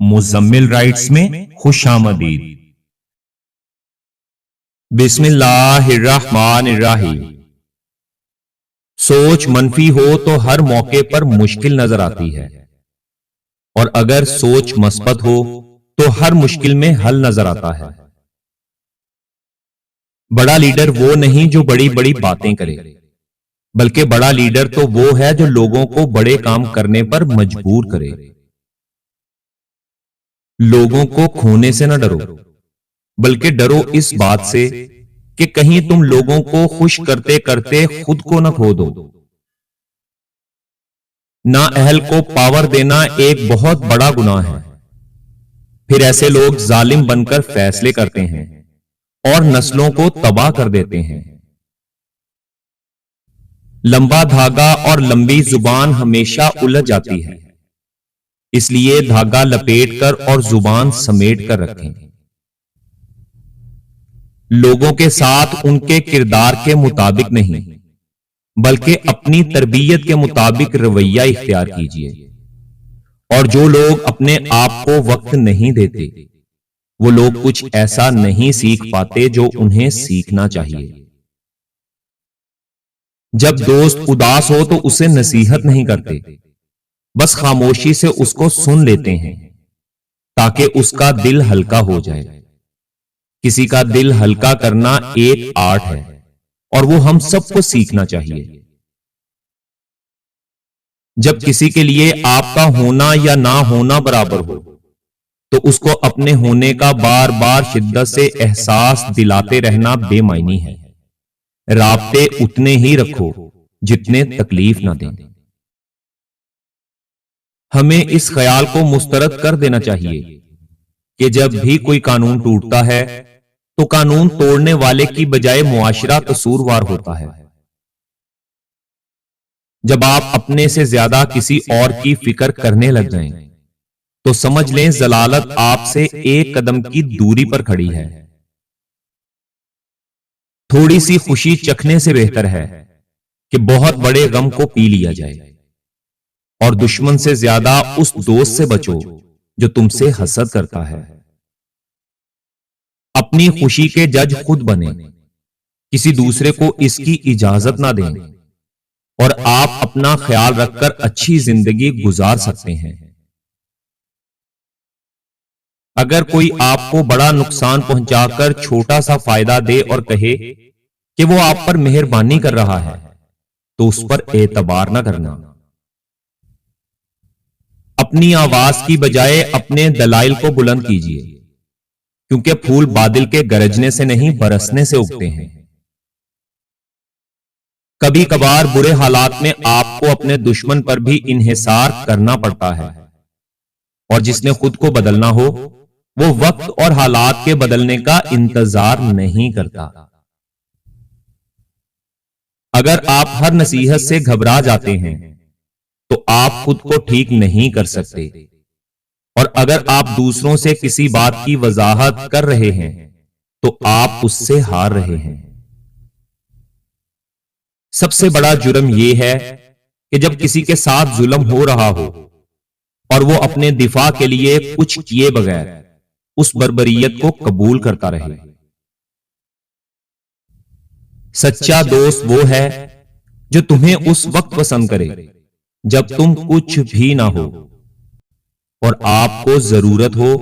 Muzammil rights میں خوش آمدید۔ بسم اللہ الرحمن الرحیم۔ سوچ منفی ہو تو ہر موقع پر مشکل نظر آتی ہے، اور اگر سوچ مثبت ہو تو ہر مشکل میں حل نظر آتا ہے۔ بڑا لیڈر وہ نہیں جو بڑی بڑی باتیں کرے، بلکہ بڑا لیڈر تو وہ ہے جو لوگوں کو بڑے کام کرنے پر مجبور کرے۔ لوگوں کو کھونے سے نہ ڈرو، بلکہ ڈرو اس بات سے کہ کہیں تم لوگوں کو خوش کرتے کرتے خود کو نہ کھو دو۔ نااہل کو پاور دینا ایک بہت بڑا گناہ ہے، پھر ایسے لوگ ظالم بن کر فیصلے کرتے ہیں اور نسلوں کو تباہ کر دیتے ہیں۔ لمبا دھاگا اور لمبی زبان ہمیشہ الجھ جاتی ہے، اس لیے دھاگا لپیٹ کر اور زبان سمیٹ کر رکھیں۔ لوگوں کے ساتھ ان کے کردار کے مطابق نہیں، بلکہ اپنی تربیت کے مطابق رویہ اختیار کیجیے۔ اور جو لوگ اپنے آپ کو وقت نہیں دیتے، وہ لوگ کچھ ایسا نہیں سیکھ پاتے جو انہیں سیکھنا چاہیے۔ جب دوست اداس ہو تو اسے نصیحت نہیں کرتے، بس خاموشی سے اس کو سن لیتے ہیں تاکہ اس کا دل ہلکا ہو جائے۔ کسی کا دل ہلکا کرنا ایک آرٹ ہے، اور وہ ہم سب کو سیکھنا چاہیے۔ جب کسی کے لیے آپ کا ہونا یا نہ ہونا برابر ہو، تو اس کو اپنے ہونے کا بار بار شدت سے احساس دلاتے رہنا بے معنی ہے۔ رابطے اتنے ہی رکھو جتنے تکلیف نہ دیں۔ ہمیں اس خیال کو مسترد کر دینا چاہیے کہ جب بھی کوئی قانون ٹوٹتا ہے تو قانون توڑنے والے کی بجائے معاشرہ قصوروار ہوتا ہے۔ جب آپ اپنے سے زیادہ کسی اور کی فکر کرنے لگ جائیں تو سمجھ لیں ضلالت آپ سے ایک قدم کی دوری پر کھڑی ہے۔ تھوڑی سی خوشی چکھنے سے بہتر ہے کہ بہت بڑے غم کو پی لیا جائے۔ اور دشمن سے زیادہ اس دوست سے بچو جو تم سے حسد کرتا ہے۔ اپنی خوشی کے جج خود بنیں، کسی دوسرے کو اس کی اجازت نہ دیں، اور آپ اپنا خیال رکھ کر اچھی زندگی گزار سکتے ہیں۔ اگر کوئی آپ کو بڑا نقصان پہنچا کر چھوٹا سا فائدہ دے اور کہے کہ وہ آپ پر مہربانی کر رہا ہے، تو اس پر اعتبار نہ کرنا۔ اپنی آواز کی بجائے اپنے دلائل کو بلند کیجیے، کیونکہ پھول بادل کے گرجنے سے نہیں برسنے سے اگتے ہیں۔ کبھی کبھار برے حالات میں آپ کو اپنے دشمن پر بھی انحصار کرنا پڑتا ہے، اور جس نے خود کو بدلنا ہو وہ وقت اور حالات کے بدلنے کا انتظار نہیں کرتا۔ اگر آپ ہر نصیحت سے گھبرا جاتے ہیں تو آپ خود کو ٹھیک نہیں کر سکتے، اور اگر آپ دوسروں سے کسی بات کی وضاحت کر رہے ہیں تو آپ اس سے ہار رہے ہیں۔ سب سے بڑا جرم یہ ہے کہ جب کسی کے ساتھ ظلم ہو رہا ہو اور وہ اپنے دفاع کے لیے کچھ کیے بغیر اس بربریت کو قبول کرتا رہے۔ سچا دوست وہ ہے جو تمہیں اس وقت پسند کرے جب تم کچھ بھی نہ ہو، اور آپ کو ضرورت ہو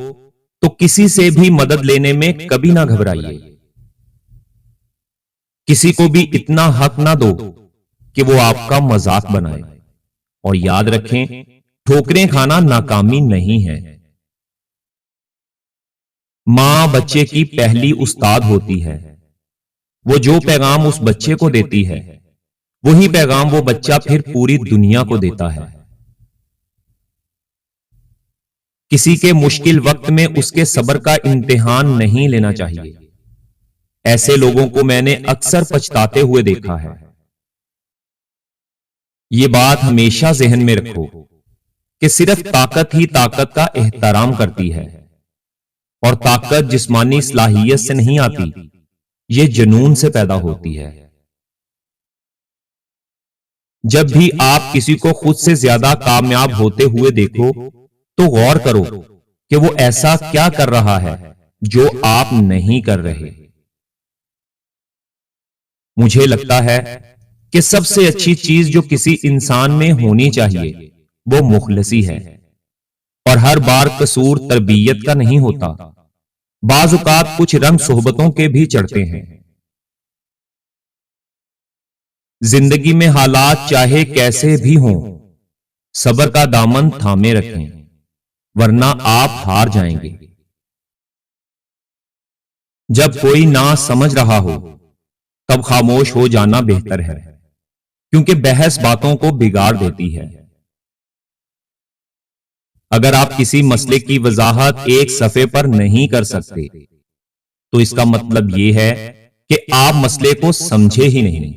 تو کسی سے بھی مدد لینے میں کبھی نہ گھبرائیے۔ کسی کو بھی اتنا حق نہ دو کہ وہ آپ کا مذاق بنائے، اور یاد رکھیں ٹھوکریں کھانا ناکامی نہیں ہے۔ ماں بچے کی پہلی استاد ہوتی ہے، وہ جو پیغام اس بچے کو دیتی ہے وہی پیغام وہ بچہ پھر پوری دنیا کو دیتا ہے۔ کسی کے مشکل وقت میں اس کے صبر کا امتحان نہیں لینا چاہیے۔ ایسے لوگوں کو میں نے اکثر پچھتاتے ہوئے دیکھا ہے۔ یہ بات ہمیشہ ذہن میں رکھو کہ صرف طاقت ہی طاقت کا احترام کرتی ہے، اور طاقت جسمانی صلاحیت سے نہیں آتی، یہ جنون سے پیدا ہوتی ہے۔ جب بھی آپ کسی کو خود سے زیادہ کامیاب ہوتے ہوئے دیکھو تو غور کرو کہ وہ ایسا کیا کر رہا ہے جو آپ نہیں کر رہے۔ مجھے لگتا ہے کہ سب سے اچھی چیز جو کسی انسان میں ہونی چاہیے وہ مخلصی ہے، اور ہر بار قصور تربیت کا نہیں ہوتا، بعض اوقات کچھ رنگ صحبتوں کے بھی چڑھتے ہیں۔ زندگی میں حالات چاہے کیسے بھی ہوں، صبر کا دامن تھامے رکھیں، ورنہ آپ ہار جائیں گے۔ جب کوئی نہ سمجھ رہا ہو تب خاموش ہو جانا بہتر ہے، کیونکہ بحث باتوں کو بگاڑ دیتی ہے۔ اگر آپ کسی مسئلے کی وضاحت ایک صفحے پر نہیں کر سکتے تو اس کا مطلب یہ ہے کہ آپ مسئلے کو سمجھے ہی نہیں۔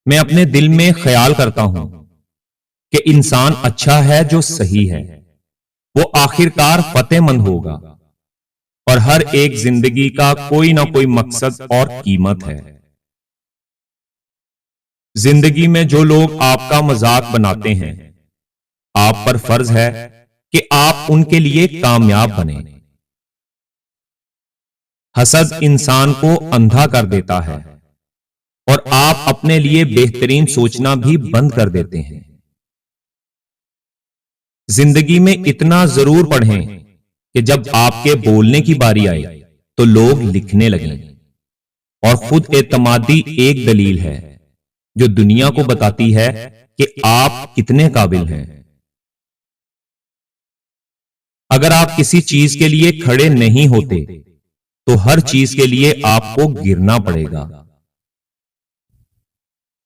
میں اپنے دل میں خیال کرتا ہوں کہ انسان اچھا ہے جو صحیح ہے، وہ آخرکار فتح مند ہوگا، اور ہر ایک زندگی کا کوئی نہ کوئی مقصد اور قیمت ہے۔ زندگی میں جو لوگ آپ کا مذاق بناتے ہیں، آپ پر فرض ہے کہ آپ ان کے لیے کامیاب بنیں۔ حسد انسان کو اندھا کر دیتا ہے، اور آپ اپنے لیے بہترین سوچنا بھی بند کر دیتے ہیں۔ زندگی میں اتنا ضرور پڑھیں کہ جب آپ کے بولنے کی باری آئے تو لوگ لکھنے لگیں، اور خود اعتمادی ایک دلیل ہے جو دنیا کو بتاتی ہے کہ آپ کتنے قابل ہیں۔ اگر آپ کسی چیز کے لیے کھڑے نہیں ہوتے تو ہر چیز کے لیے آپ کو گرنا پڑے گا۔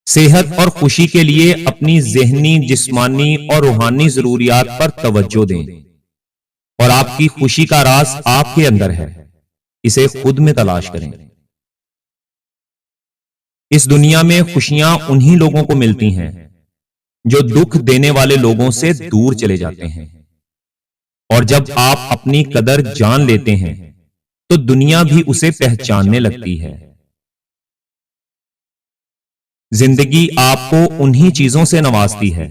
صحت اور خوشی کے لیے اپنی ذہنی، جسمانی اور روحانی ضروریات پر توجہ دیں، اور آپ کی خوشی کا راز آپ کے اندر ہے، اسے خود میں تلاش کریں۔ اس دنیا میں خوشیاں انہی لوگوں کو ملتی ہیں جو دکھ دینے والے لوگوں سے دور چلے جاتے ہیں، اور جب آپ اپنی قدر جان لیتے ہیں تو دنیا بھی اسے پہچاننے لگتی ہے۔ زندگی آپ کو انہی چیزوں سے نوازتی ہے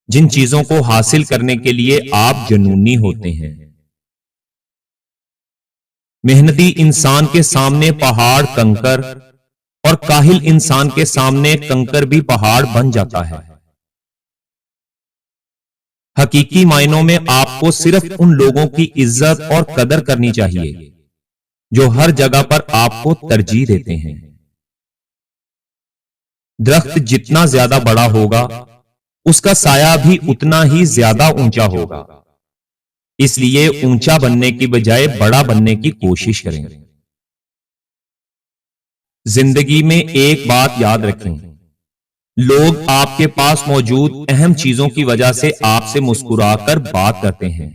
جن چیزوں کو حاصل کرنے کے لیے آپ جنونی ہوتے ہیں۔ محنتی انسان کے سامنے پہاڑ کنکر، اور کاہل انسان کے سامنے کنکر بھی پہاڑ بن جاتا ہے۔ حقیقی معنوں میں آپ کو صرف ان لوگوں کی عزت اور قدر کرنی چاہیے جو ہر جگہ پر آپ کو ترجیح دیتے ہیں۔ درخت جتنا زیادہ بڑا ہوگا اس کا سایہ بھی اتنا ہی زیادہ اونچا ہوگا، اس لیے اونچا بننے کی بجائے بڑا بننے کی کوشش کریں۔ زندگی میں ایک بات یاد رکھیں، لوگ آپ کے پاس موجود اہم چیزوں کی وجہ سے آپ سے مسکرا کر بات کرتے ہیں۔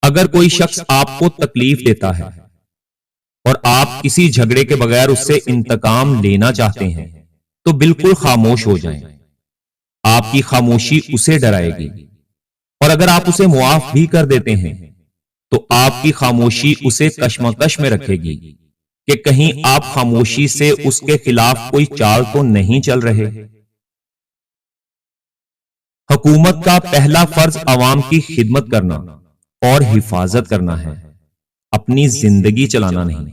اگر کوئی شخص آپ کو تکلیف دیتا ہے اور آپ کسی جھگڑے کے بغیر اس سے انتقام لینا چاہتے ہیں تو بالکل خاموش ہو جائیں، آپ کی خاموشی اسے ڈرائے گی، اور اگر آپ اسے معاف بھی کر دیتے ہیں تو آپ کی خاموشی اسے کشمکش میں رکھے گی کہ کہیں آپ خاموشی سے اس کے خلاف کوئی چال تو نہیں چل رہے۔ حکومت کا پہلا فرض عوام کی خدمت کرنا اور حفاظت کرنا ہے، اپنی زندگی چلانا نہیں۔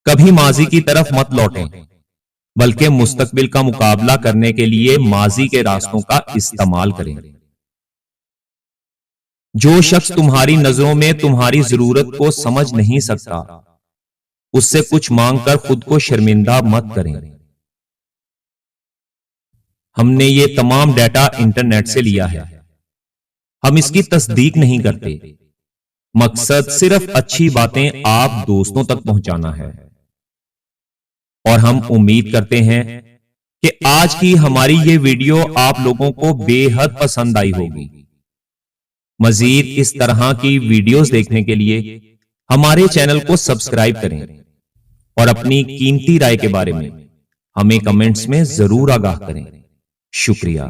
کبھی ماضی کی طرف مت لوٹیں، بلکہ مستقبل کا مقابلہ کرنے کے لیے ماضی کے راستوں کا استعمال کریں۔ جو شخص تمہاری نظروں میں تمہاری ضرورت کو سمجھ نہیں سکتا، اس سے کچھ مانگ کر خود کو شرمندہ مت کریں۔ ہم نے یہ تمام ڈیٹا انٹرنیٹ سے لیا ہے، ہم اس کی تصدیق نہیں کرتے، مقصد صرف اچھی باتیں آپ دوستوں تک پہنچانا ہے، اور ہم امید کرتے ہیں کہ آج کی ہماری یہ ویڈیو آپ لوگوں کو بے حد پسند آئی ہوگی۔ مزید اس طرح کی ویڈیوز دیکھنے کے لیے ہمارے چینل کو سبسکرائب کریں، اور اپنی قیمتی رائے کے بارے میں ہمیں کمنٹس میں ضرور آگاہ کریں۔ شکریہ۔